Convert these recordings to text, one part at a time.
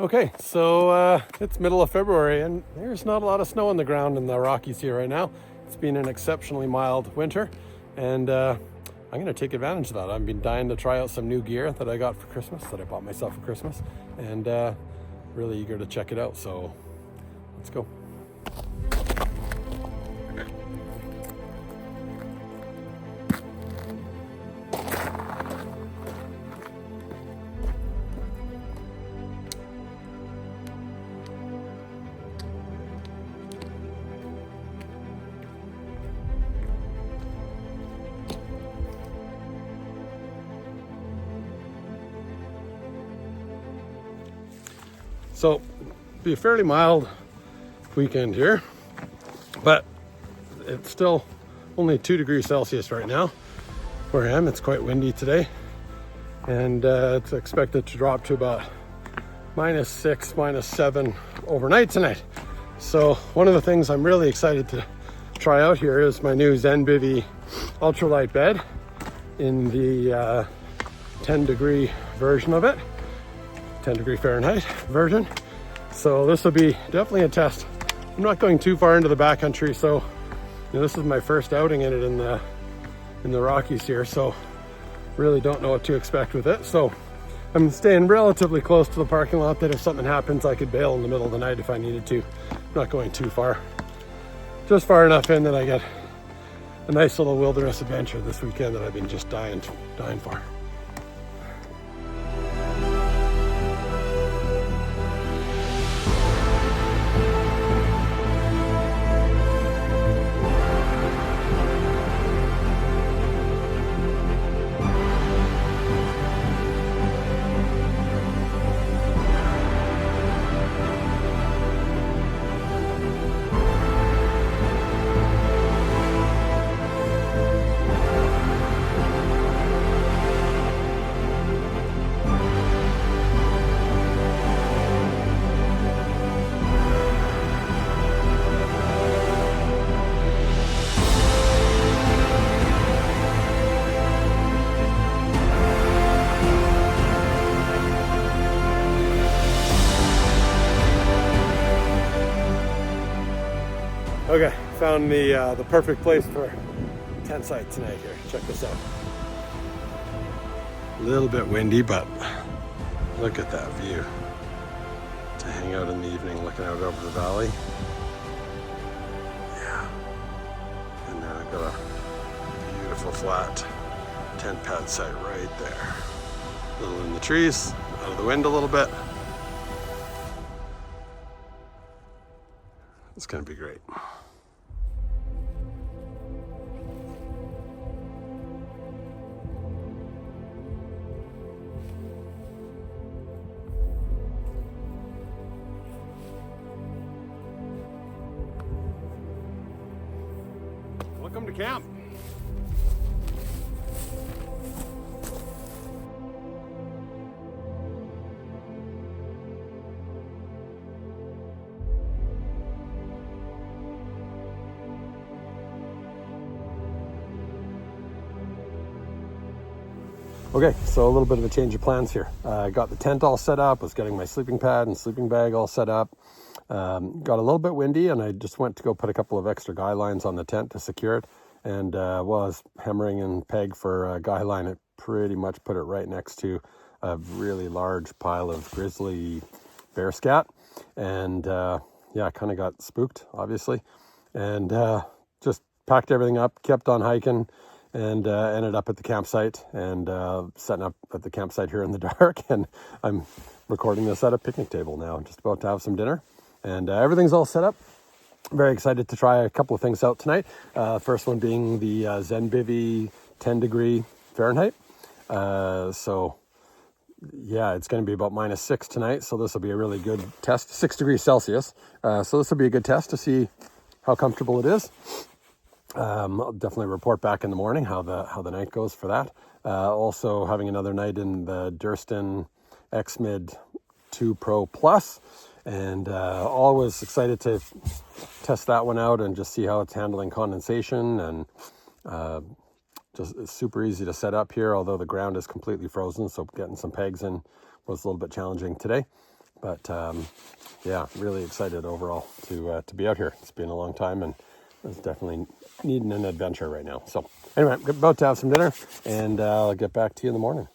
Okay, so it's middle of February and there's not a lot of snow on the ground in the Rockies here right now. It's been an exceptionally mild winter, and I'm going to take advantage of that. I've been dying to try out some new gear that I got for Christmas, that I bought myself for Christmas, and really eager to check it out. So let's go. So, be a fairly mild weekend here, but it's still only 2 degrees Celsius right now where I am. It's quite windy today, and it's expected to drop to about -6, -7 overnight tonight. So one of the things I'm really excited to try out here is my new Zenbivy Ultralight bed in the 10 degree version of it. 10 degree Fahrenheit version. So this will be definitely a test. I'm not going too far into the backcountry, so this is my first outing in it in the Rockies here, so really don't know what to expect with it. So I'm staying relatively close to the parking lot, that if something happens I could bail in the middle of the night if I needed to. I'm not going too far, just far enough in that I get a nice little wilderness adventure this weekend that I've been just dying for. Okay, found the perfect place for tent site tonight here. Check this out. A little bit windy, but look at that view. To hang out in the evening looking out over the valley. Yeah. And then I've got a beautiful flat tent pad site right there. A little in the trees, out of the wind a little bit. It's gonna be great. Welcome to camp. Okay, so a little bit of a change of plans here. I got the tent all set up, was getting my sleeping pad and sleeping bag all set up. Got a little bit windy, and I just went to go put a couple of extra guy lines on the tent to secure it. And while I was hammering in peg for a guy line, it pretty much put it right next to a really large pile of grizzly bear scat. And yeah, I kind of got spooked, obviously. And just packed everything up, kept on hiking, and ended up at the campsite and setting up at the campsite here in the dark. And I'm recording this at a picnic table now. I'm just about to have some dinner, and everything's all set up. Very excited to try a couple of things out tonight. First one being the Zenbivy 10 degree Fahrenheit. So yeah, it's going to be about -6 tonight. So this will be a really good test. 6 degrees Celsius. So this will be a good test to see how comfortable it is. I'll definitely report back in the morning how the night goes for that. Also having another night in the Durston X-Mid 2 Pro Plus, and always excited to test that one out and just see how it's handling condensation. And just it's super easy to set up here, although the ground is completely frozen, so getting some pegs in was a little bit challenging today. But yeah, really excited overall to be out here. It's been a long time, and it's definitely needing an adventure right now. So anyway, I'm about to have some dinner, and I'll get back to you in the morning.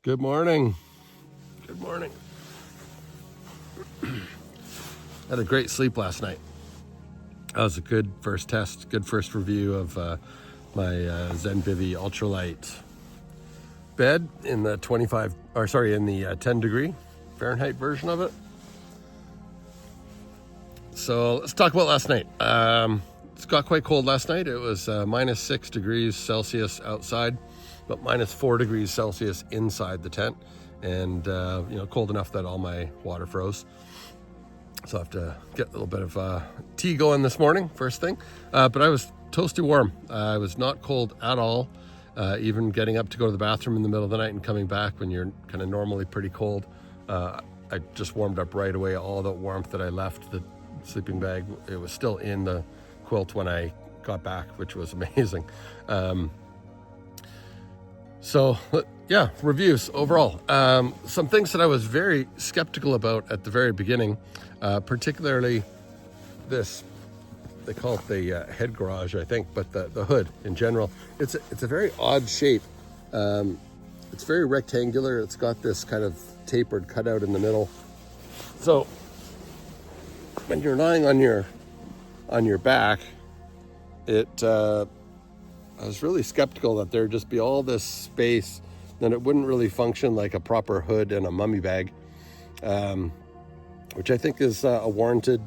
Good morning. Good morning. Had a great sleep last night. That was a good first test, good first review of my Zenbivy Ultralight bed in the 10 degree Fahrenheit version of it. So let's talk about last night. It got quite cold last night. It was minus 6 degrees Celsius outside, but minus 4 degrees Celsius inside the tent, and cold enough that all my water froze. So I have to get a little bit of tea going this morning, first thing. But I was toasty warm. I was not cold at all. Even getting up to go to the bathroom in the middle of the night and coming back when you're kind of normally pretty cold. I just warmed up right away. All the warmth that I left the sleeping bag, it was still in the quilt when I got back, which was amazing. So yeah, reviews overall. Some things that I was very skeptical about at the very beginning, particularly this, they call it the head garage, I think, but the hood in general. It's a very odd shape. It's very rectangular. It's got this kind of tapered cutout in the middle. So when you're lying on your back, I was really skeptical that there'd just be all this space, then it wouldn't really function like a proper hood and a mummy bag, which I think is a warranted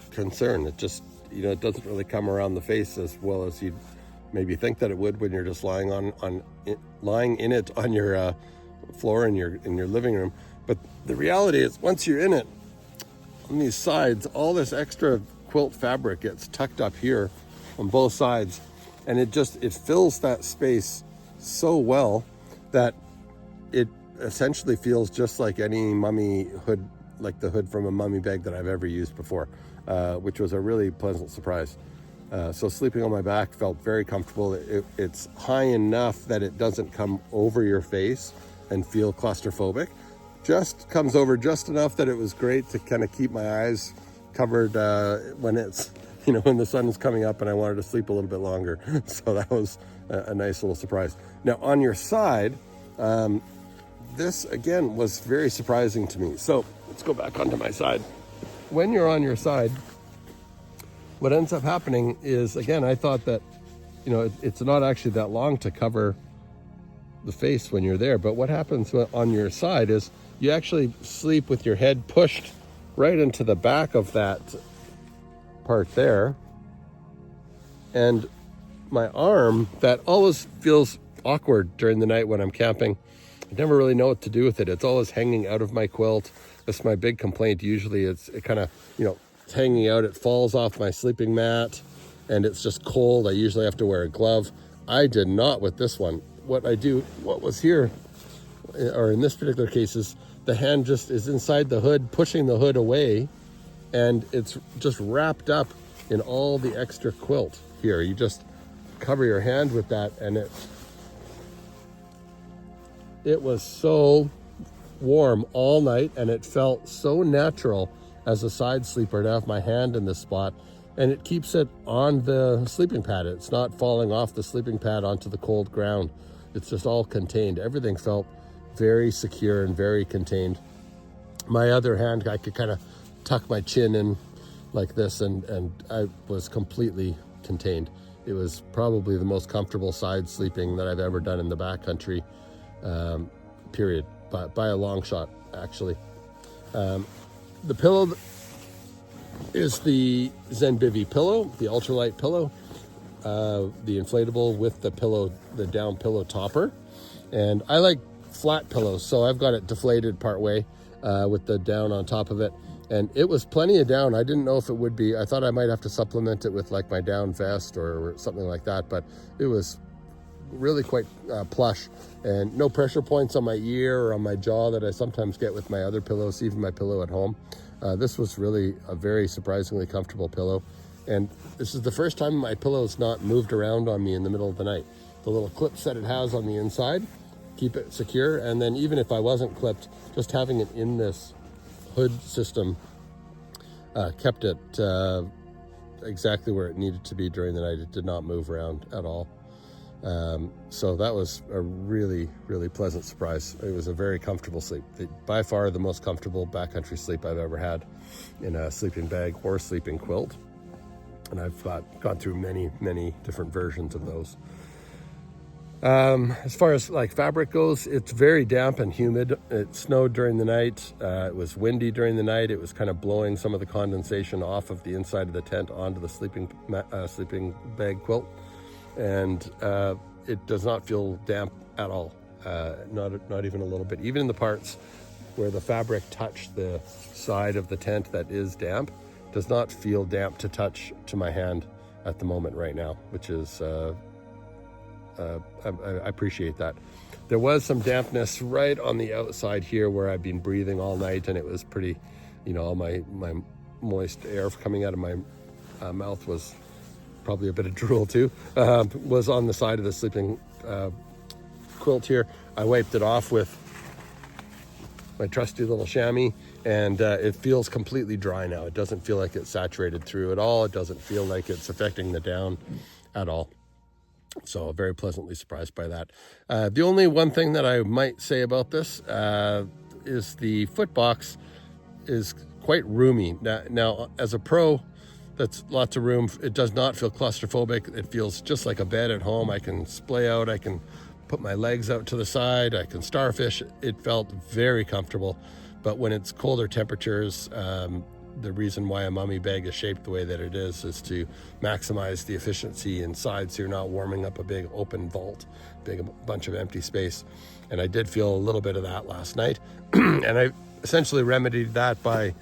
concern. It just, it doesn't really come around the face as well as you'd maybe think that it would when you're just lying in it on your floor in your living room. But the reality is, once you're in it, on these sides, all this extra quilt fabric gets tucked up here on both sides, and it fills that space so well that it essentially feels just like any mummy hood, like the hood from a mummy bag that I've ever used before, which was a really pleasant surprise. So sleeping on my back felt very comfortable. It's high enough that it doesn't come over your face and feel claustrophobic. Just comes over just enough that it was great to kind of keep my eyes covered when it's, when the sun is coming up and I wanted to sleep a little bit longer. So that was a nice little surprise. Now on your side, this again was very surprising to me. So let's go back onto my side. When you're on your side, what ends up happening is, again, I thought that, it's not actually that long to cover the face when you're there. But what happens on your side is you actually sleep with your head pushed right into the back of that part there. And my arm, that always feels awkward during the night when I'm camping. I never really know what to do with it. It's always hanging out of my quilt. That's my big complaint. Usually it kind of, it's hanging out. It falls off my sleeping mat and it's just cold. I usually have to wear a glove. I did not with this one. What was here, or in this particular case, is the hand just is inside the hood, pushing the hood away, and it's just wrapped up in all the extra quilt here. You just cover your hand with that, and it was so warm all night, and it felt so natural as a side sleeper to have my hand in this spot, and it keeps it on the sleeping pad. It's not falling off the sleeping pad onto the cold ground. It's just all contained. Everything felt very secure and very contained. My other hand, I could kind of tuck my chin in like this, and I was completely contained. It was probably the most comfortable side sleeping that I've ever done in the backcountry, period, by a long shot, actually. The pillow is the Zenbivy pillow, the ultralight pillow, the inflatable with the pillow, the down pillow topper. And I like flat pillows, so I've got it deflated part way. with the down on top of it. And it was plenty of down. I didn't know if it would be. I thought I might have to supplement it with like my down vest or something like that, but it was really quite plush, and no pressure points on my ear or on my jaw that I sometimes get with my other pillows, even my pillow at home. This was really a very surprisingly comfortable pillow. And this is the first time my pillow's not moved around on me in the middle of the night. The little clips that it has on the inside keep it secure. And then even if I wasn't clipped, just having it in this hood system kept it exactly where it needed to be during the night. It did not move around at all. So that was a really, really pleasant surprise. It was a very comfortable sleep. By far the most comfortable backcountry sleep I've ever had in a sleeping bag or sleeping quilt. And I've gone through many, many different versions of those. As far as like fabric goes, it's very damp and humid. It snowed during the night. It was windy during the night. It was kind of blowing some of the condensation off of the inside of the tent onto the sleeping bag quilt. And it does not feel damp at all, not even a little bit. Even in the parts where the fabric touched the side of the tent that is damp, does not feel damp to touch to my hand at the moment right now, which is, I appreciate that. There was some dampness right on the outside here where I've been breathing all night, and it was pretty, all my moist air coming out of my mouth was probably a bit of drool too, was on the side of the sleeping quilt here. I wiped it off with my trusty little chamois, and it feels completely dry now. It doesn't feel like it's saturated through at all. It doesn't feel like it's affecting the down at all. So very pleasantly surprised by that. The only one thing that I might say about this is the foot box is quite roomy. Now as a pro, that's lots of room. It does not feel claustrophobic. It feels just like a bed at home. I can splay out. I can put my legs out to the side. I can starfish. It felt very comfortable. But when it's colder temperatures, the reason why a mummy bag is shaped the way that it is to maximize the efficiency inside, so you're not warming up a big open vault, big bunch of empty space. And I did feel a little bit of that last night. And I essentially remedied that by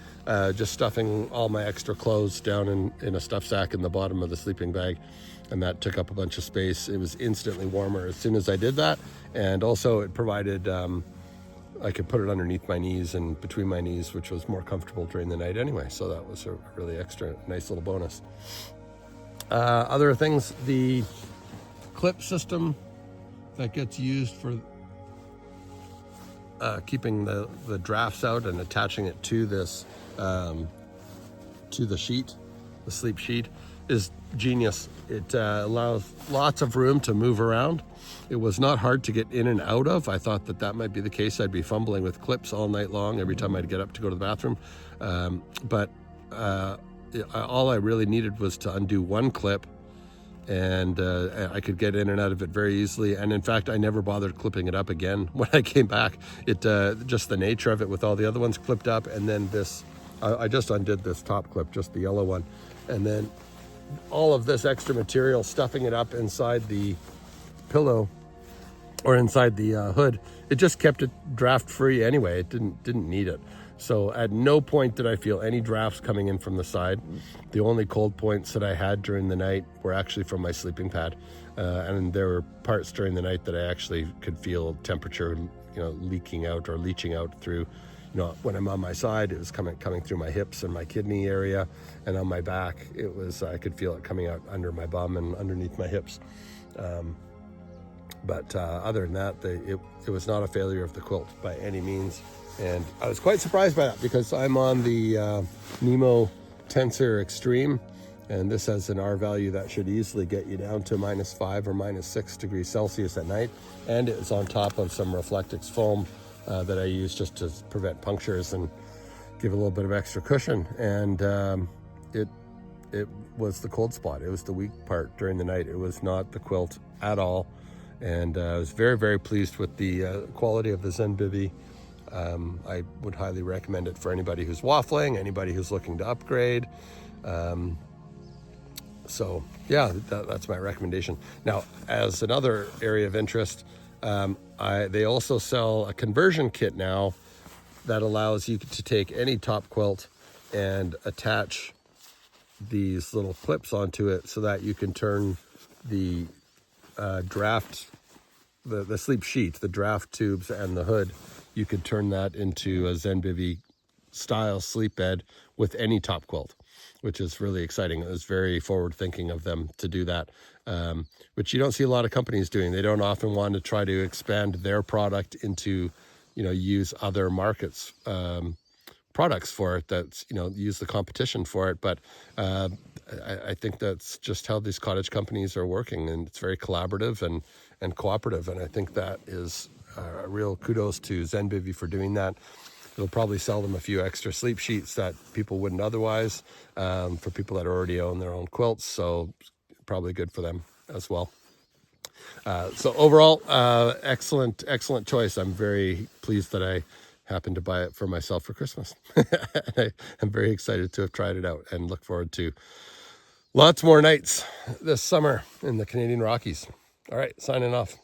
just stuffing all my extra clothes down in a stuff sack in the bottom of the sleeping bag, and that took up a bunch of space. It was instantly warmer as soon as I did that, and also it provided I could put it underneath my knees and between my knees, which was more comfortable during the night anyway. So that was a really extra nice little bonus. Other things, the clip system that gets used for keeping the drafts out and attaching it to this to the sheet, the sleep sheet, is genius. It allows lots of room to move around. It was not hard to get in and out of. I thought that might be the case. I'd be fumbling with clips all night long every time I'd get up to go to the bathroom. But all I really needed was to undo one clip, and I could get in and out of it very easily. And in fact, I never bothered clipping it up again when I came back. It just the nature of it with all the other ones clipped up, and then this, I just undid this top clip, just the yellow one, and then all of this extra material, stuffing it up inside the pillow or inside the hood, it just kept it draft free anyway. It didn't need it. So at no point did I feel any drafts coming in from the side. The only cold points that I had during the night were actually from my sleeping pad, and there were parts during the night that I actually could feel temperature, leaking out or leaching out through. When I'm on my side, it was coming through my hips and my kidney area, and on my back, I could feel it coming out under my bum and underneath my hips. But other than that, it was not a failure of the quilt by any means. And I was quite surprised by that, because I'm on the Nemo Tensor Extreme, and this has an R value that should easily get you down to -5 or -6 degrees Celsius at night. And it's on top of some Reflectix foam that I use just to prevent punctures and give a little bit of extra cushion. And it was the cold spot. It was the weak part during the night. It was not the quilt at all. And I was very, very pleased with the quality of the Zenbivy. I would highly recommend it for anybody who's waffling, anybody who's looking to upgrade. So yeah, that's my recommendation. Now, as another area of interest, they also sell a conversion kit now that allows you to take any top quilt and attach these little clips onto it so that you can turn the draft, the sleep sheet, the draft tubes, and the hood. You could turn that into a Zenbivy style sleep bed with any top quilt, which is really exciting. It was very forward thinking of them to do that, which you don't see a lot of companies doing. They don't often want to try to expand their product into, use other markets products for it, that's, use the competition for it. But I think that's just how these cottage companies are working, and it's very collaborative and cooperative. And I think that is a real kudos to Zenbivy for doing that. It'll probably sell them a few extra sleep sheets that people wouldn't otherwise, for people that already own their own quilts. So probably good for them as well. So overall, excellent choice. I'm very pleased that I happened to buy it for myself for Christmas. I'm very excited to have tried it out and look forward to lots more nights this summer in the Canadian Rockies. All right, signing off.